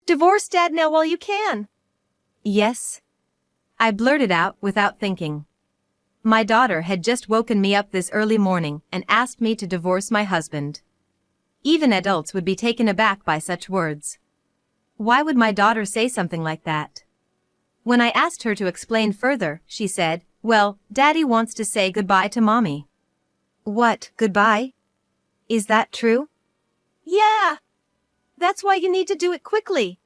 Divorce Dad now while you can. Yes, I blurted out without thinking. My daughter had just woken me up this early morning and asked me to divorce my husband. Even adults would be taken aback by such words. Why would my daughter say something like that? When I asked her to explain further, she said, "Well, Daddy wants to say goodbye to Mommy." What, goodbye? Is that true? Yeah. That's why you need to do it quickly.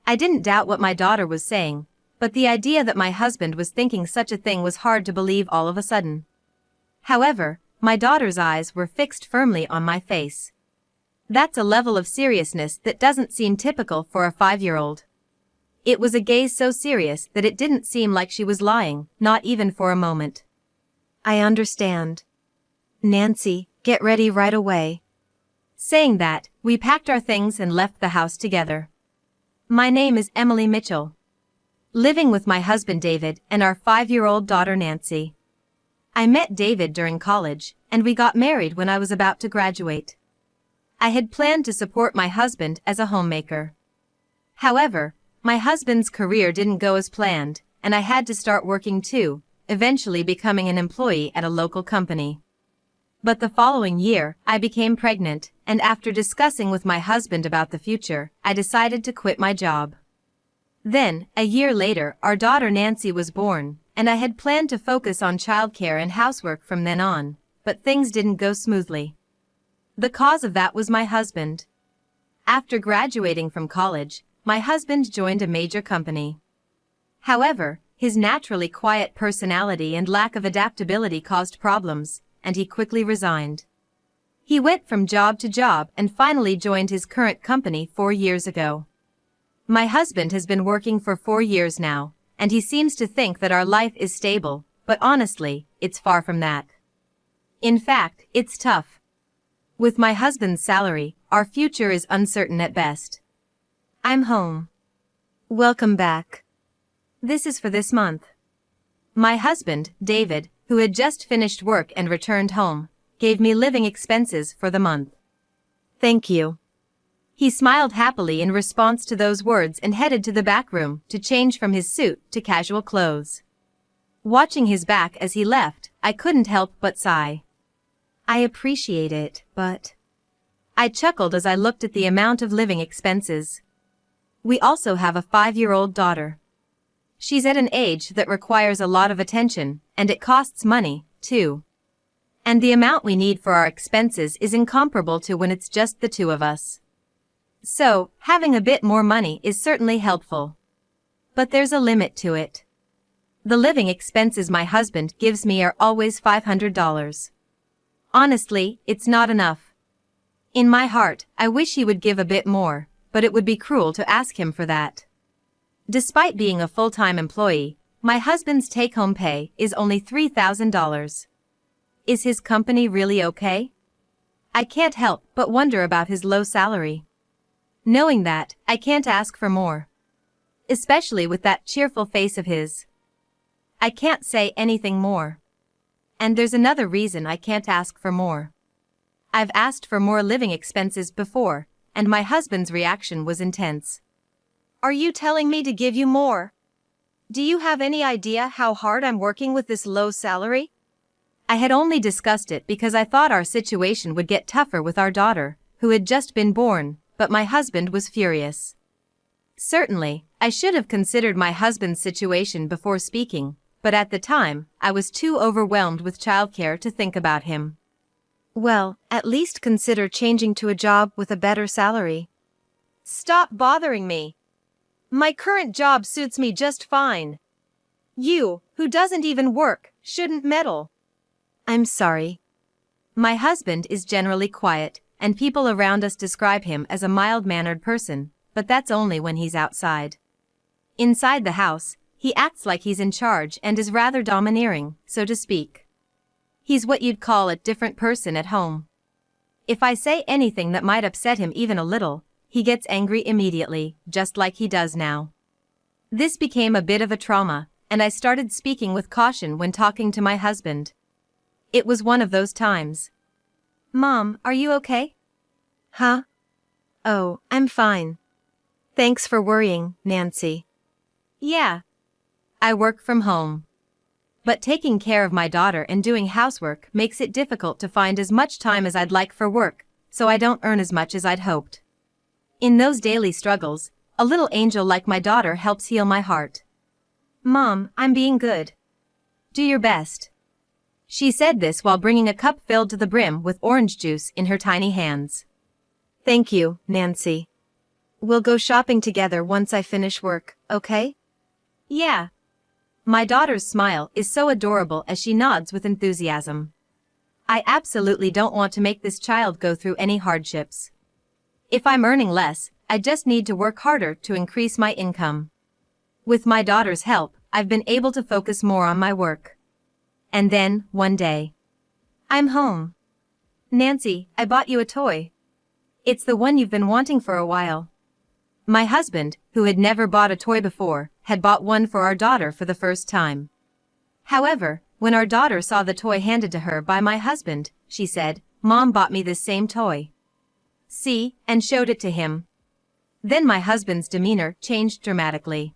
I didn't doubt what my daughter was saying, but the idea that my husband was thinking such a thing was hard to believe all of a sudden. However, my daughter's eyes were fixed firmly on my face. That's a level of seriousness that doesn't seem typical for a 5-year-old. It was a gaze so serious that it didn't seem like she was lying, not even for a moment. I understand. Nancy, get ready right away. Saying that, we packed our things and left the house together. My name is Emily Mitchell. Living with my husband David and our 5-year-old daughter Nancy. I met David during college, and we got married when I was about to graduate. I had planned to support my husband as a homemaker. However, my husband's career didn't go as planned, and I had to start working too, eventually becoming an employee at a local company. But the following year, I became pregnant, and after discussing with my husband about the future, I decided to quit my job. Then, a year later, our daughter Nancy was born, and I had planned to focus on childcare and housework from then on, but things didn't go smoothly. The cause of that was my husband. After graduating from college, my husband joined a major company. However, his naturally quiet personality and lack of adaptability caused problems, and he quickly resigned. He went from job to job and finally joined his current company 4 years ago. My husband has been working for 4 years now, and he seems to think that our life is stable, but honestly, it's far from that. In fact, it's tough. With my husband's salary, our future is uncertain at best. I'm home. Welcome back. This is for this month. My husband, David, who had just finished work and returned home, gave me living expenses for the month. Thank you. He smiled happily in response to those words and headed to the back room to change from his suit to casual clothes. Watching his back as he left, I couldn't help but sigh. I appreciate it, but... I chuckled as I looked at the amount of living expenses. We also have a 5-year-old daughter. She's at an age that requires a lot of attention, and it costs money, too. And the amount we need for our expenses is incomparable to when it's just the two of us. So, having a bit more money is certainly helpful. But there's a limit to it. The living expenses my husband gives me are always $500. Honestly, it's not enough. In my heart, I wish he would give a bit more, but it would be cruel to ask him for that. Despite being a full-time employee, my husband's take-home pay is only $3,000. Is his company really okay? I can't help but wonder about his low salary. Knowing that, I can't ask for more. Especially with that cheerful face of his. I can't say anything more. And there's another reason I can't ask for more. I've asked for more living expenses before, and my husband's reaction was intense. Are you telling me to give you more? Do you have any idea how hard I'm working with this low salary? I had only discussed it because I thought our situation would get tougher with our daughter, who had just been born, but my husband was furious. Certainly, I should have considered my husband's situation before speaking, but at the time, I was too overwhelmed with childcare to think about him. Well, at least consider changing to a job with a better salary. Stop bothering me. My current job suits me just fine. You, who doesn't even work, shouldn't meddle. I'm sorry. My husband is generally quiet, and people around us describe him as a mild-mannered person, but that's only when he's outside. Inside the house, he acts like he's in charge and is rather domineering, so to speak. He's what you'd call a different person at home. If I say anything that might upset him even a little, he gets angry immediately, just like he does now. This became a bit of a trauma, and I started speaking with caution when talking to my husband. It was one of those times. "Mom, are you okay?" Huh? Oh, I'm fine. Thanks for worrying, Nancy. Yeah. I work from home. But taking care of my daughter and doing housework makes it difficult to find as much time as I'd like for work, so I don't earn as much as I'd hoped. In those daily struggles, a little angel like my daughter helps heal my heart. Mom, I'm being good. Do your best. She said this while bringing a cup filled to the brim with orange juice in her tiny hands. Thank you, Nancy. We'll go shopping together once I finish work, okay? Yeah. My daughter's smile is so adorable as she nods with enthusiasm. I absolutely don't want to make this child go through any hardships. If I'm earning less, I just need to work harder to increase my income. With my daughter's help, I've been able to focus more on my work. And then, one day, I'm home. Nancy, I bought you a toy. It's the one you've been wanting for a while. My husband, who had never bought a toy before, had bought one for our daughter for the first time. However, when our daughter saw the toy handed to her by my husband, she said, "Mom bought me this same toy." See, and showed it to him. Then my husband's demeanor changed dramatically.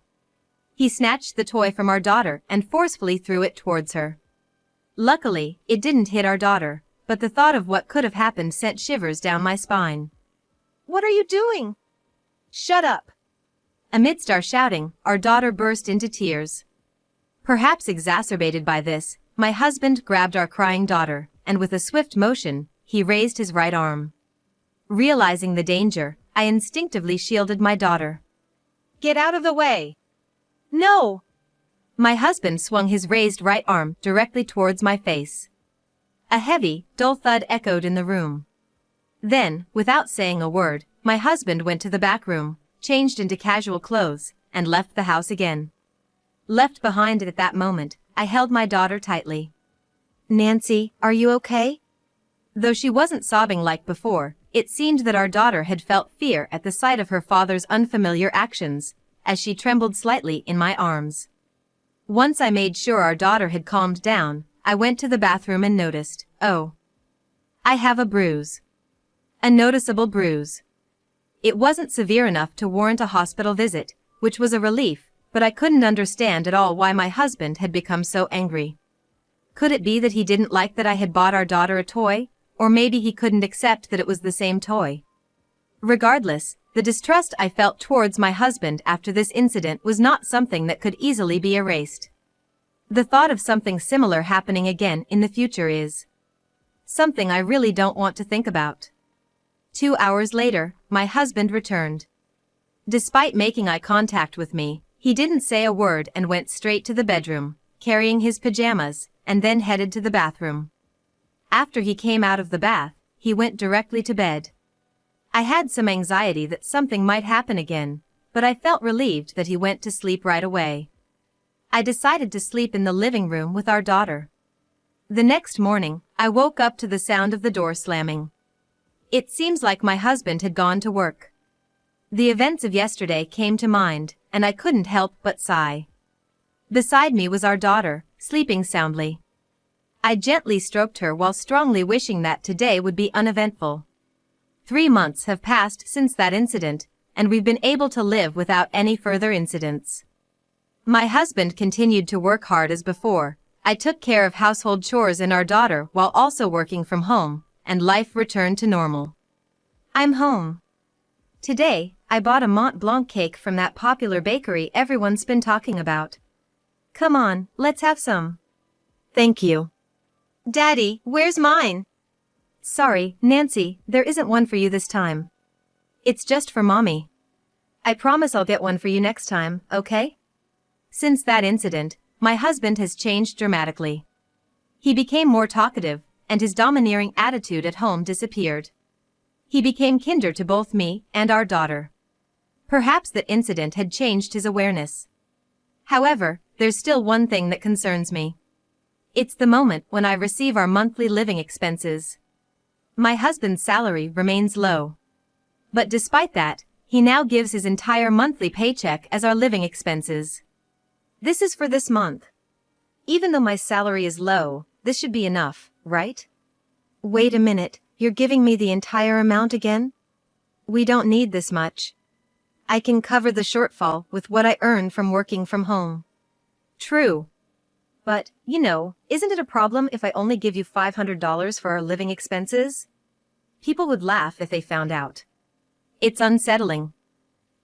He snatched the toy from our daughter and forcefully threw it towards her. Luckily, it didn't hit our daughter, but the thought of what could have happened sent shivers down my spine. What are you doing? Shut up. Amidst our shouting, our daughter burst into tears. Perhaps exacerbated by this, my husband grabbed our crying daughter, and with a swift motion, he raised his right arm. Realizing the danger, I instinctively shielded my daughter. Get out of the way. No! My husband swung his raised right arm directly towards my face. A heavy, dull thud echoed in the room. Then, without saying a word, my husband went to the back room, changed into casual clothes, and left the house again. Left behind at that moment, I held my daughter tightly. Nancy, are you okay? Though she wasn't sobbing like before, it seemed that our daughter had felt fear at the sight of her father's unfamiliar actions, as she trembled slightly in my arms. Once I made sure our daughter had calmed down, I went to the bathroom and noticed, oh, I have a bruise. A noticeable bruise. It wasn't severe enough to warrant a hospital visit, which was a relief, but I couldn't understand at all why my husband had become so angry. Could it be that he didn't like that I had bought our daughter a toy, or maybe he couldn't accept that it was the same toy? Regardless, the distrust I felt towards my husband after this incident was not something that could easily be erased. The thought of something similar happening again in the future is something I really don't want to think about. 2 hours later, my husband returned. Despite making eye contact with me, he didn't say a word and went straight to the bedroom, carrying his pajamas, and then headed to the bathroom. After he came out of the bath, he went directly to bed. I had some anxiety that something might happen again, but I felt relieved that he went to sleep right away. I decided to sleep in the living room with our daughter. The next morning, I woke up to the sound of the door slamming. It seems like my husband had gone to work. The events of yesterday came to mind, and I couldn't help but sigh. Beside me was our daughter, sleeping soundly. I gently stroked her while strongly wishing that today would be uneventful. 3 months have passed since that incident, and we've been able to live without any further incidents. My husband continued to work hard as before. I took care of household chores and our daughter while also working from home, and life returned to normal. I'm home. Today, I bought a Mont Blanc cake from that popular bakery everyone's been talking about. Come on, let's have some. Thank you. Daddy, where's mine? Sorry, Nancy, there isn't one for you this time. It's just for Mommy. I promise I'll get one for you next time, okay? Since that incident, my husband has changed dramatically. He became more talkative, and his domineering attitude at home disappeared. He became kinder to both me and our daughter. Perhaps that incident had changed his awareness. However, there's still one thing that concerns me. It's the moment when I receive our monthly living expenses. My husband's salary remains low. But despite that, he now gives his entire monthly paycheck as our living expenses. This is for this month. Even though my salary is low, this should be enough, right? Wait a minute, you're giving me the entire amount again? We don't need this much. I can cover the shortfall with what I earn from working from home. True. But, isn't it a problem if I only give you $500 for our living expenses? People would laugh if they found out. It's unsettling.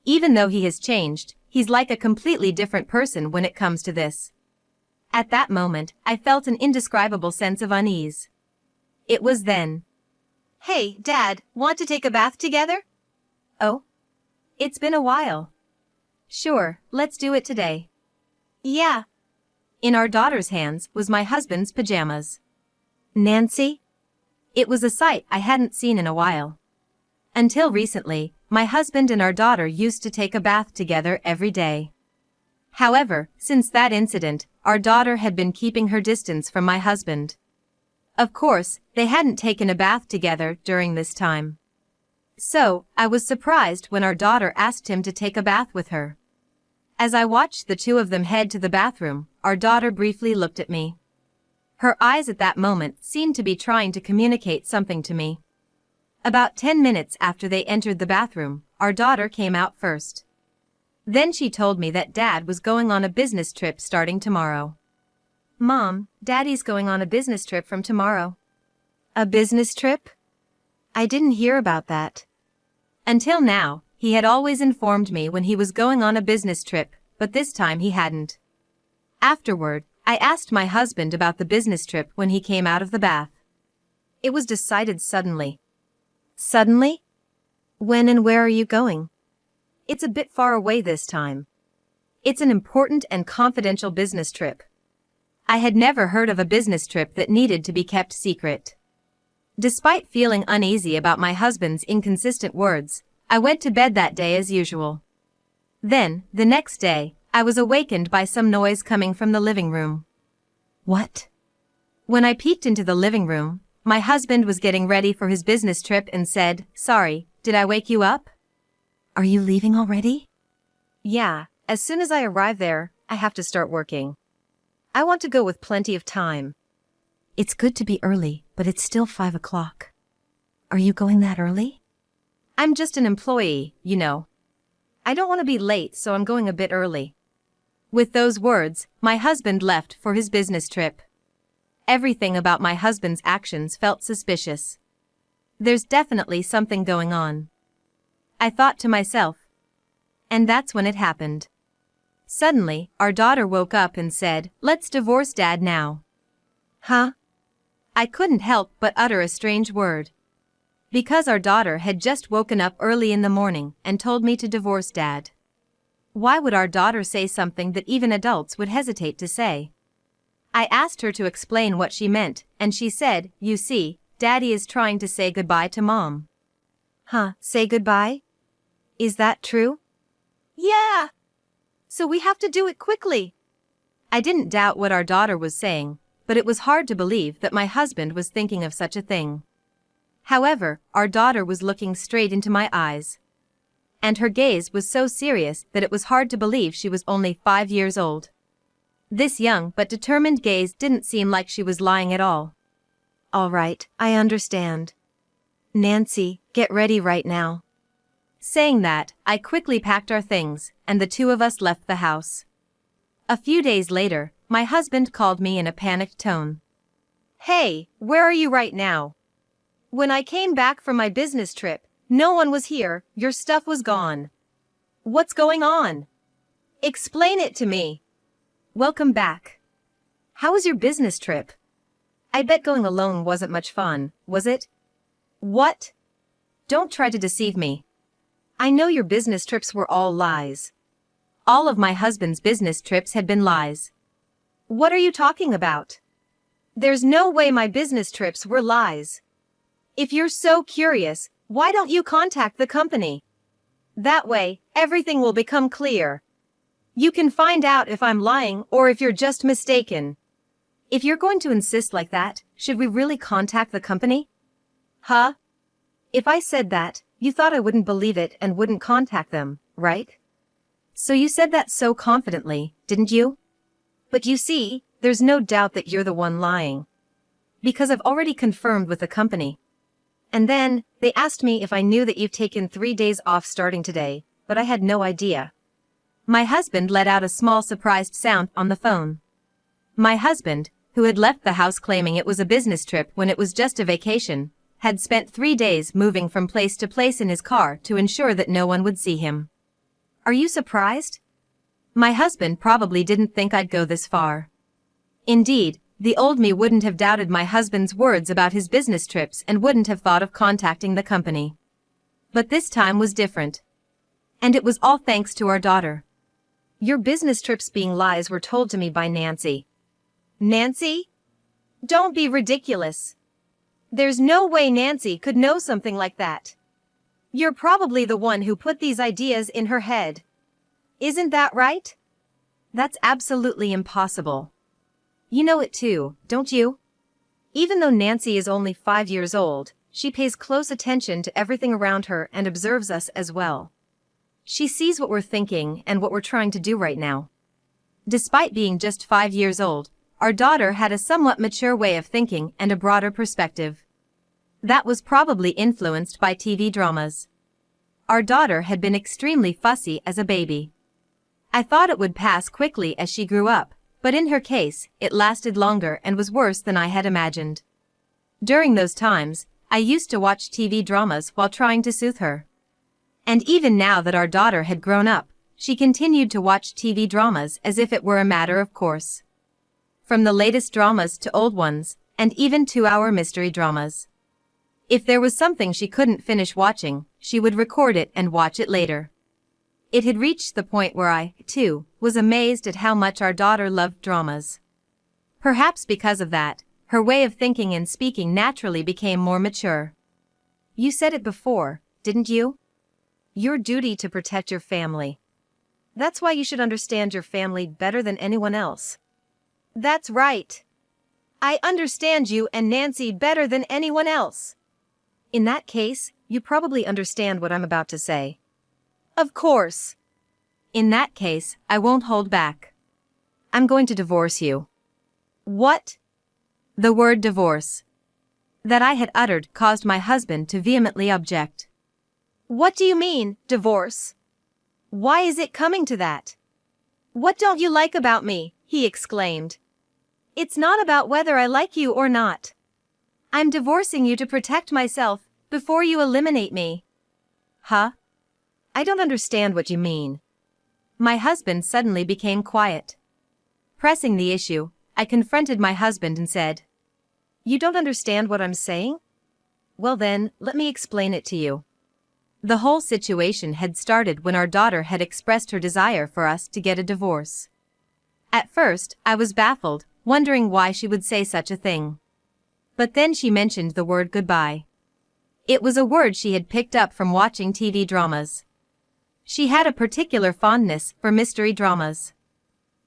Even though he has changed, he's like a completely different person when it comes to this. At that moment, I felt an indescribable sense of unease. It was then. Hey, Dad, want to take a bath together? Oh? It's been a while. Sure, let's do it today. Yeah. In our daughter's hands was my husband's pajamas. Nancy? It was a sight I hadn't seen in a while. Until recently, my husband and our daughter used to take a bath together every day. However, since that incident, our daughter had been keeping her distance from my husband. Of course, they hadn't taken a bath together during this time. So, I was surprised when our daughter asked him to take a bath with her. As I watched the two of them head to the bathroom, our daughter briefly looked at me. Her eyes at that moment seemed to be trying to communicate something to me. About 10 minutes after they entered the bathroom, our daughter came out first. Then she told me that Dad was going on a business trip starting tomorrow. Mom, Daddy's going on a business trip from tomorrow. A business trip? I didn't hear about that. Until now, he had always informed me when he was going on a business trip, but this time he hadn't. Afterward, I asked my husband about the business trip when he came out of the bath. It was decided suddenly. Suddenly? When and where are you going? It's a bit far away this time. It's an important and confidential business trip. I had never heard of a business trip that needed to be kept secret. Despite feeling uneasy about my husband's inconsistent words, I went to bed that day as usual. Then, the next day, I was awakened by some noise coming from the living room. What? When I peeked into the living room, my husband was getting ready for his business trip and said, "Sorry, did I wake you up?" Are you leaving already? Yeah, as soon as I arrive there, I have to start working. I want to go with plenty of time. It's good to be early, but it's still 5 o'clock. Are you going that early? I'm just an employee, you know. I don't want to be late, so I'm going a bit early. With those words, my husband left for his business trip. Everything about my husband's actions felt suspicious. There's definitely something going on, I thought to myself. And that's when it happened. Suddenly, our daughter woke up and said, "Let's divorce Dad now." Huh? I couldn't help but utter a strange word. Because our daughter had just woken up early in the morning and told me to divorce Dad. Why would our daughter say something that even adults would hesitate to say? I asked her to explain what she meant, and she said, "You see, Daddy is trying to say goodbye to Mom." Huh, say goodbye? Is that true? Yeah. So we have to do it quickly. I didn't doubt what our daughter was saying, but it was hard to believe that my husband was thinking of such a thing. However, our daughter was looking straight into my eyes. And her gaze was so serious that it was hard to believe she was only 5 years old. This young but determined gaze didn't seem like she was lying at all. All right, I understand. Nancy, get ready right now. Saying that, I quickly packed our things, and the two of us left the house. A few days later, my husband called me in a panicked tone. "Hey, where are you right now? When I came back from my business trip, no one was here, your stuff was gone. What's going on? Explain it to me." "Welcome back. How was your business trip? I bet going alone wasn't much fun, was it?" "What? Don't try to deceive me. I know your business trips were all lies." All of my husband's business trips had been lies. "What are you talking about? There's no way my business trips were lies. If you're so curious, why don't you contact the company? That way, everything will become clear. You can find out if I'm lying or if you're just mistaken." If you're going to insist like that, should we really contact the company? Huh? If I said that, you thought I wouldn't believe it and wouldn't contact them, right? So you said that so confidently, didn't you? But you see, there's no doubt that you're the one lying. Because I've already confirmed with the company. And then, they asked me if I knew that you've taken 3 days off starting today, but I had no idea. My husband let out a small surprised sound on the phone. My husband, who had left the house claiming it was a business trip when it was just a vacation, had spent 3 days moving from place to place in his car to ensure that no one would see him. Are you surprised? My husband probably didn't think I'd go this far. Indeed, the old me wouldn't have doubted my husband's words about his business trips and wouldn't have thought of contacting the company. But this time was different. And it was all thanks to our daughter. Your business trips being lies were told to me by Nancy. Nancy? Don't be ridiculous. There's no way Nancy could know something like that. You're probably the one who put these ideas in her head. Isn't that right? That's absolutely impossible. You know it too, don't you? Even though Nancy is only 5 years old, she pays close attention to everything around her and observes us as well. She sees what we're thinking and what we're trying to do right now. Despite being just 5 years old, our daughter had a somewhat mature way of thinking and a broader perspective. That was probably influenced by TV dramas. Our daughter had been extremely fussy as a baby. I thought it would pass quickly as she grew up, but in her case, it lasted longer and was worse than I had imagined. During those times, I used to watch TV dramas while trying to soothe her. And even now that our daughter had grown up, she continued to watch TV dramas as if it were a matter of course. From the latest dramas to old ones, and even 2-hour mystery dramas. If there was something she couldn't finish watching, she would record it and watch it later. It had reached the point where I, too, was amazed at how much our daughter loved dramas. Perhaps because of that, her way of thinking and speaking naturally became more mature. You said it before, didn't you? Your duty to protect your family. That's why you should understand your family better than anyone else. That's right. I understand you and Nancy better than anyone else. In that case, you probably understand what I'm about to say. Of course. In that case, I won't hold back. I'm going to divorce you. What? The word divorce that I had uttered caused my husband to vehemently object. What do you mean, divorce? Why is it coming to that? What don't you like about me? He exclaimed. It's not about whether I like you or not. I'm divorcing you to protect myself before you eliminate me. Huh? I don't understand what you mean. My husband suddenly became quiet. Pressing the issue, I confronted my husband and said, You don't understand what I'm saying? Well then, let me explain it to you. The whole situation had started when our daughter had expressed her desire for us to get a divorce. At first, I was baffled, wondering why she would say such a thing. But then she mentioned the word goodbye. It was a word she had picked up from watching TV dramas. She had a particular fondness for mystery dramas,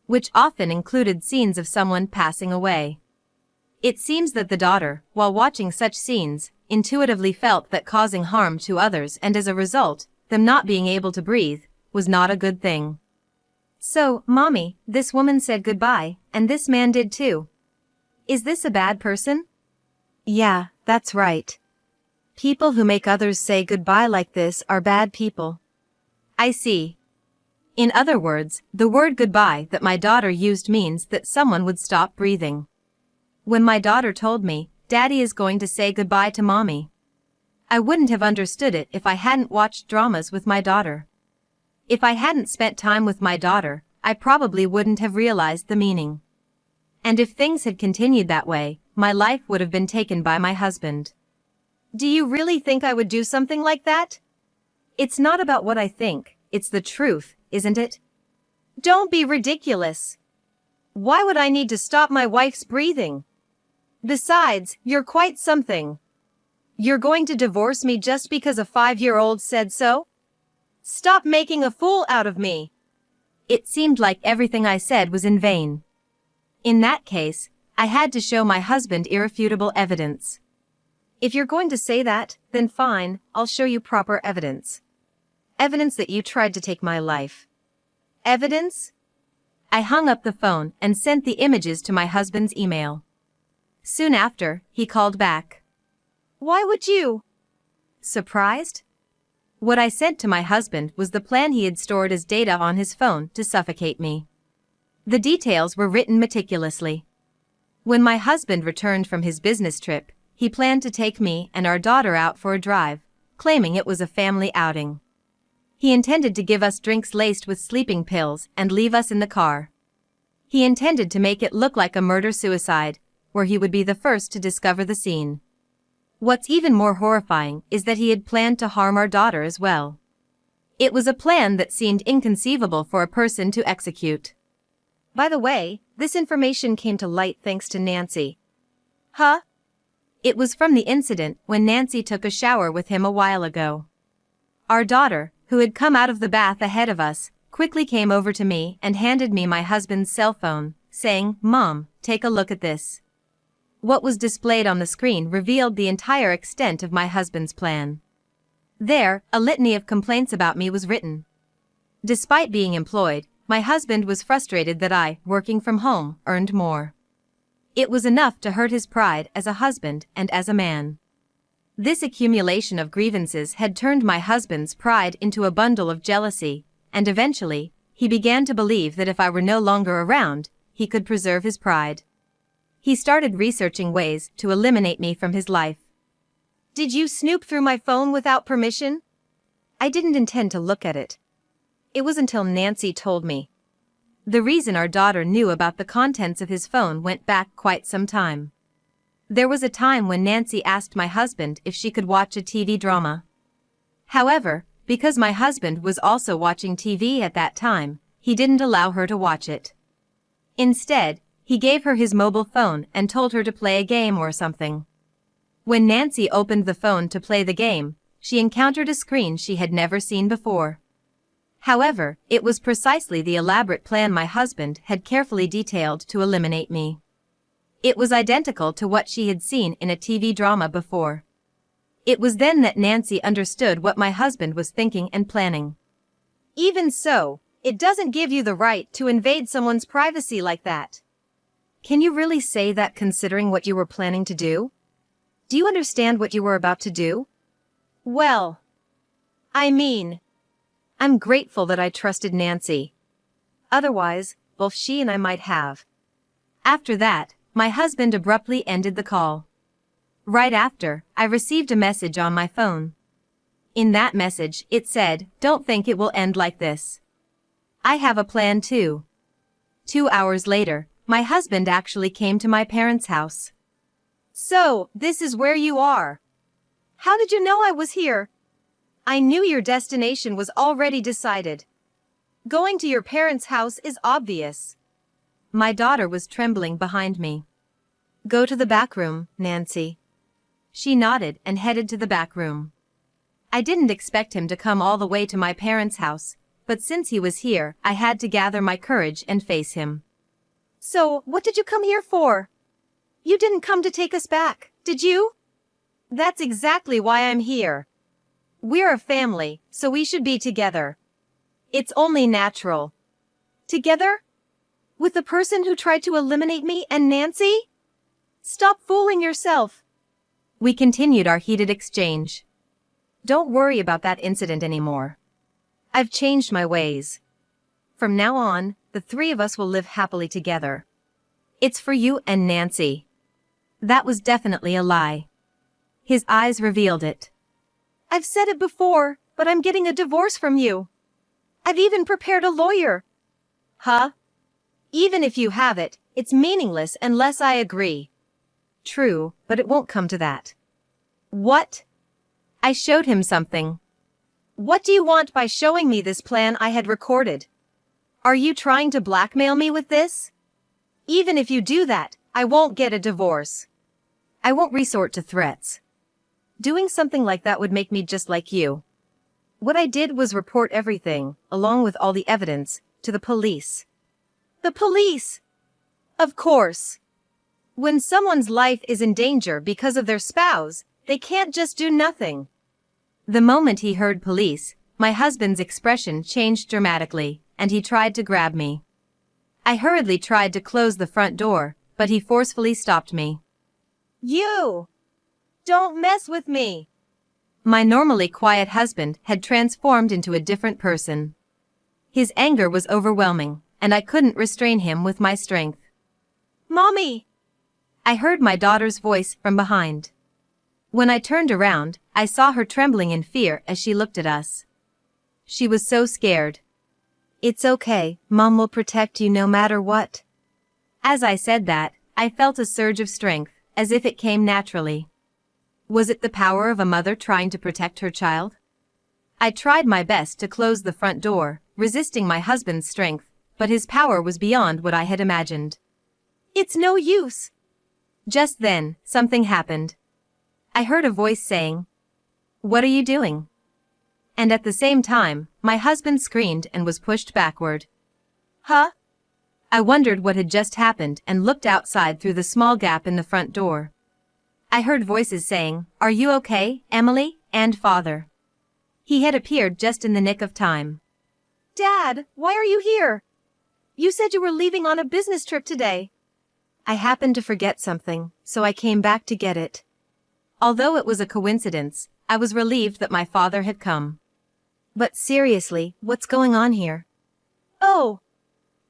which often included scenes of someone passing away. It seems that the daughter, while watching such scenes, intuitively felt that causing harm to others and as a result, them not being able to breathe, was not a good thing. So, Mommy, this woman said goodbye, and this man did too. Is this a bad person? Yeah, that's right. People who make others say goodbye like this are bad people. I see. In other words, the word goodbye that my daughter used means that someone would stop breathing. When my daughter told me, Daddy is going to say goodbye to Mommy, I wouldn't have understood it if I hadn't watched dramas with my daughter. If I hadn't spent time with my daughter, I probably wouldn't have realized the meaning. And if things had continued that way, my life would have been taken by my husband. Do you really think I would do something like that? It's not about what I think, it's the truth, isn't it? Don't be ridiculous. Why would I need to stop my wife's breathing? Besides, you're quite something. You're going to divorce me just because a 5-year-old said so? Stop making a fool out of me. It seemed like everything I said was in vain. In that case, I had to show my husband irrefutable evidence. If you're going to say that, then fine, I'll show you proper evidence. Evidence that you tried to take my life. Evidence? I hung up the phone and sent the images to my husband's email. Soon after, he called back. Why would you? Surprised? What I sent to my husband was the plan he had stored as data on his phone to suffocate me. The details were written meticulously. When my husband returned from his business trip, he planned to take me and our daughter out for a drive, claiming it was a family outing. He intended to give us drinks laced with sleeping pills and leave us in the car. He intended to make it look like a murder-suicide, where he would be the first to discover the scene. What's even more horrifying is that he had planned to harm our daughter as well. It was a plan that seemed inconceivable for a person to execute. By the way, this information came to light thanks to Nancy. Huh? It was from the incident when Nancy took a shower with him a while ago. Our daughter, who had come out of the bath ahead of us, quickly came over to me and handed me my husband's cell phone, saying, "Mom, take a look at this." What was displayed on the screen revealed the entire extent of my husband's plan. There, a litany of complaints about me was written. Despite being employed, my husband was frustrated that I, working from home, earned more. It was enough to hurt his pride as a husband and as a man. This accumulation of grievances had turned my husband's pride into a bundle of jealousy, and eventually, he began to believe that if I were no longer around, he could preserve his pride. He started researching ways to eliminate me from his life. Did you snoop through my phone without permission? I didn't intend to look at it. It was until Nancy told me. The reason our daughter knew about the contents of his phone went back quite some time. There was a time when Nancy asked my husband if she could watch a TV drama. However, because my husband was also watching TV at that time, he didn't allow her to watch it. Instead, he gave her his mobile phone and told her to play a game or something. When Nancy opened the phone to play the game, she encountered a screen she had never seen before. However, it was precisely the elaborate plan my husband had carefully detailed to eliminate me. It was identical to what she had seen in a TV drama before. It was then that Nancy understood what my husband was thinking and planning. Even so, it doesn't give you the right to invade someone's privacy like that. Can you really say that considering what you were planning to do? Do you understand what you were about to do? Well, I'm grateful that I trusted Nancy. Otherwise, both she and I might have. After that, my husband abruptly ended the call. Right after, I received a message on my phone. In that message, it said, "Don't think it will end like this. I have a plan too." 2 hours later, my husband actually came to my parents' house. So, this is where you are. How did you know I was here? I knew your destination was already decided. Going to your parents' house is obvious. My daughter was trembling behind me. "Go to the back room, Nancy." She nodded and headed to the back room. I didn't expect him to come all the way to my parents' house, but since he was here, I had to gather my courage and face him. So, what did you come here for? You didn't come to take us back, did you? That's exactly why I'm here. We're a family, so we should be together. It's only natural. Together? With the person who tried to eliminate me and Nancy? Stop fooling yourself. We continued our heated exchange. "Don't worry about that incident anymore. I've changed my ways. From now on, the three of us will live happily together. It's for you and Nancy." That was definitely a lie. His eyes revealed it. I've said it before, but I'm getting a divorce from you. I've even prepared a lawyer. Huh? Even if you have it, it's meaningless unless I agree. True, but it won't come to that. What? I showed him something. What do you want by showing me this plan I had recorded? Are you trying to blackmail me with this? Even if you do that, I won't get a divorce. I won't resort to threats. Doing something like that would make me just like you. What I did was report everything, along with all the evidence, to the police. The police? Of course. When someone's life is in danger because of their spouse, they can't just do nothing. The moment he heard police, my husband's expression changed dramatically, and he tried to grab me. I hurriedly tried to close the front door, but he forcefully stopped me. You! Don't mess with me. My normally quiet husband had transformed into a different person. His anger was overwhelming, and I couldn't restrain him with my strength. Mommy! I heard my daughter's voice from behind. When I turned around, I saw her trembling in fear as she looked at us. She was so scared. It's okay, Mom will protect you no matter what. As I said that, I felt a surge of strength, as if it came naturally. Was it the power of a mother trying to protect her child? I tried my best to close the front door, resisting my husband's strength, but his power was beyond what I had imagined. It's no use. Just then, something happened. I heard a voice saying, "What are you doing?" And at the same time, my husband screamed and was pushed backward. Huh? I wondered what had just happened and looked outside through the small gap in the front door. I heard voices saying, "Are you okay, Emily?" and "Father." He had appeared just in the nick of time. Dad, why are you here? You said you were leaving on a business trip today. I happened to forget something, so I came back to get it. Although it was a coincidence, I was relieved that my father had come. But seriously, what's going on here? Oh!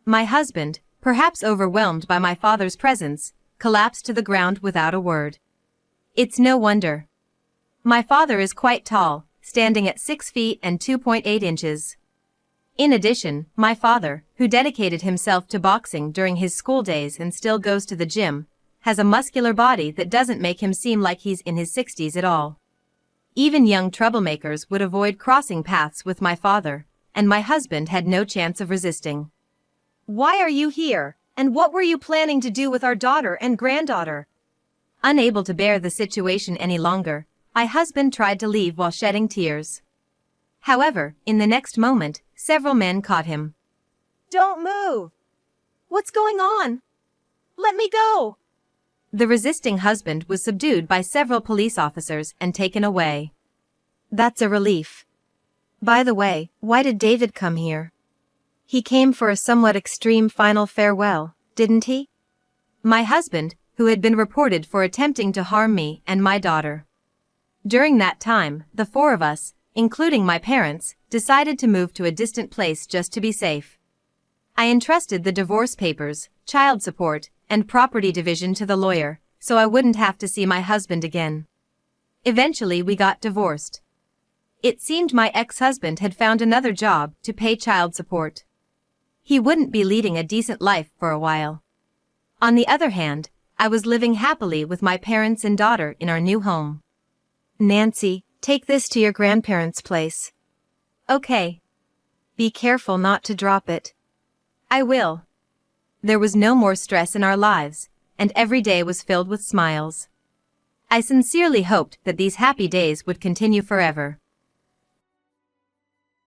My husband, perhaps overwhelmed by my father's presence, collapsed to the ground without a word. It's no wonder. My father is quite tall, standing at 6 feet and 2.8 inches. In addition, my father, who dedicated himself to boxing during his school days and still goes to the gym, has a muscular body that doesn't make him seem like he's in his 60s at all. Even young troublemakers would avoid crossing paths with my father, and my husband had no chance of resisting. Why are you here, and what were you planning to do with our daughter and granddaughter? Unable to bear the situation any longer, my husband tried to leave while shedding tears. However, in the next moment, several men caught him. Don't move! What's going on? Let me go! The resisting husband was subdued by several police officers and taken away. That's a relief. By the way, why did David come here? He came for a somewhat extreme final farewell, didn't he? My husband, who had been reported for attempting to harm me and my daughter. During that time, the four of us, including my parents, decided to move to a distant place just to be safe. I entrusted the divorce papers, child support, and property division to the lawyer, so I wouldn't have to see my husband again. Eventually we got divorced. It seemed my ex-husband had found another job to pay child support. He wouldn't be leading a decent life for a while. On the other hand, I was living happily with my parents and daughter in our new home. Nancy, take this to your grandparents' place. Okay. Be careful not to drop it. I will. There was no more stress in our lives, and every day was filled with smiles. I sincerely hoped that these happy days would continue forever.